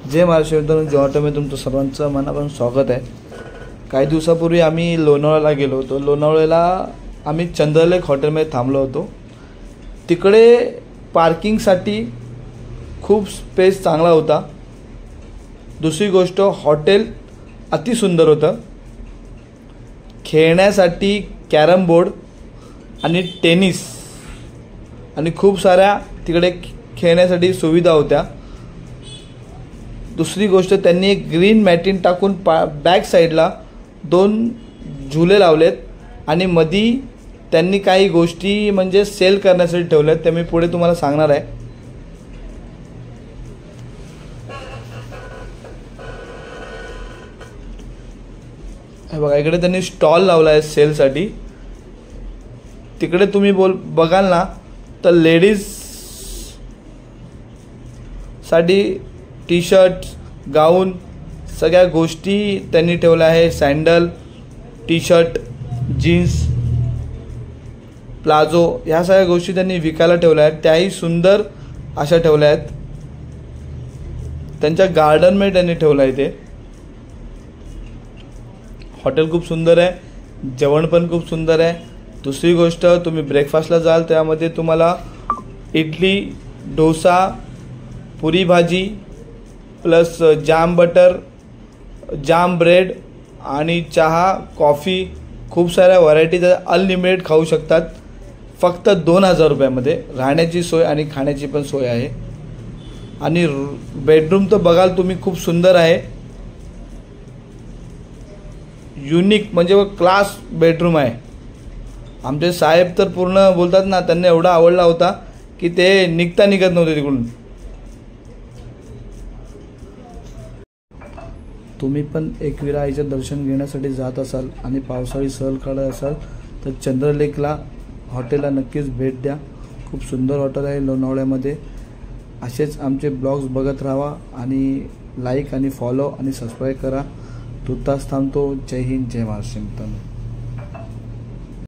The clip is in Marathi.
जय महाराष्ट्र मित्रांनो, जय हॉटेलमध्ये तुमचं सर्वांचं मनापासून स्वागत आहे। काही दिवसापूर्वी आम्ही लोणावळ्याला गेलो होतो। लोणावळ्याला आम्ही चंद्रलेख हॉटेलमध्ये थांबलो होतो। तिकडे पार्किंगसाठी खूप स्पेस चांगला होता। दुसरी गोष्ट, हॉटेल अति सुंदर होतं। खेळण्यासाठी कॅरम बोर्ड आणि टेनिस आणि खूप साऱ्या तिकडे खेळण्यासाठी सुविधा होत्या। दुसरी गोष्ट, त्यांनी एक ग्रीन मॅटिन टाकून बॅक साईडला 2 झुले लावलेत आणि मधी त्यांनी काही गोष्टी म्हणजे सेल करण्यासाठी ठेवल्यात, ते मी पुढे तुम्हाला सांगणार आहे। हे बघा, इकडे त्यांनी स्टॉल लावला आहे सेलसाठी। तिकडे तुम्ही बघाल ना तर लेडीज साठी टी शर्ट, गाऊन सगळ्या गोष्टी त्यांनी ठेवल्या आहे। Sandal, T shirt, jeans, palazzo ह्या सगळ्या गोष्टी त्यांनी विकायला ठेवल्या आहेत। त्याही सुंदर अशा ठेवल्या आहेत। त्यांच्या गार्डनमध्ये त्यांनी ठेवलं आहे। ते हॉटेल खूप सुंदर आहे, जेवण पण खूप सुंदर आहे। दुसरी गोष्ट, तुम्ही ब्रेकफास्टला जाल त्यामध्ये तुम्हाला इडली, डोसा, पुरी भाजी प्लस जाम बटर, जाम ब्रेड आणि चहा, कॉफी खूप साऱ्या व्हरायटीज अनलिमिटेड खाऊ शकतात। फक्त 2000 रुपयामध्ये राहण्याची सोय आणि खाण्याची पण सोय आहे। आणि बेडरूम तर बघाल तुम्ही, खूप सुंदर आहे। युनिक म्हणजे क्लास बेडरूम आहे। आमचे साहेब तर पूर्ण बोलतात ना, त्यांना एवढा आवडला होता की ते निघत नव्हते तिकडून। तुम्ही पण एकविरा आईचं दर्शन घेण्यासाठी जात असाल आणि पावसाळी सहल काढत असाल तर चंद्रलेखला हॉटेलला नक्कीच भेट द्या। खूप सुंदर हॉटेल आहे लोणावळ्यामध्ये। असेच आमचे ब्लॉग्स बघत राहा आणि लाईक आणि फॉलो आणि सबस्क्राईब करा। तुर्तास थांबतो। जय हिंद, जय महाराष्ट्र मित्रांनो।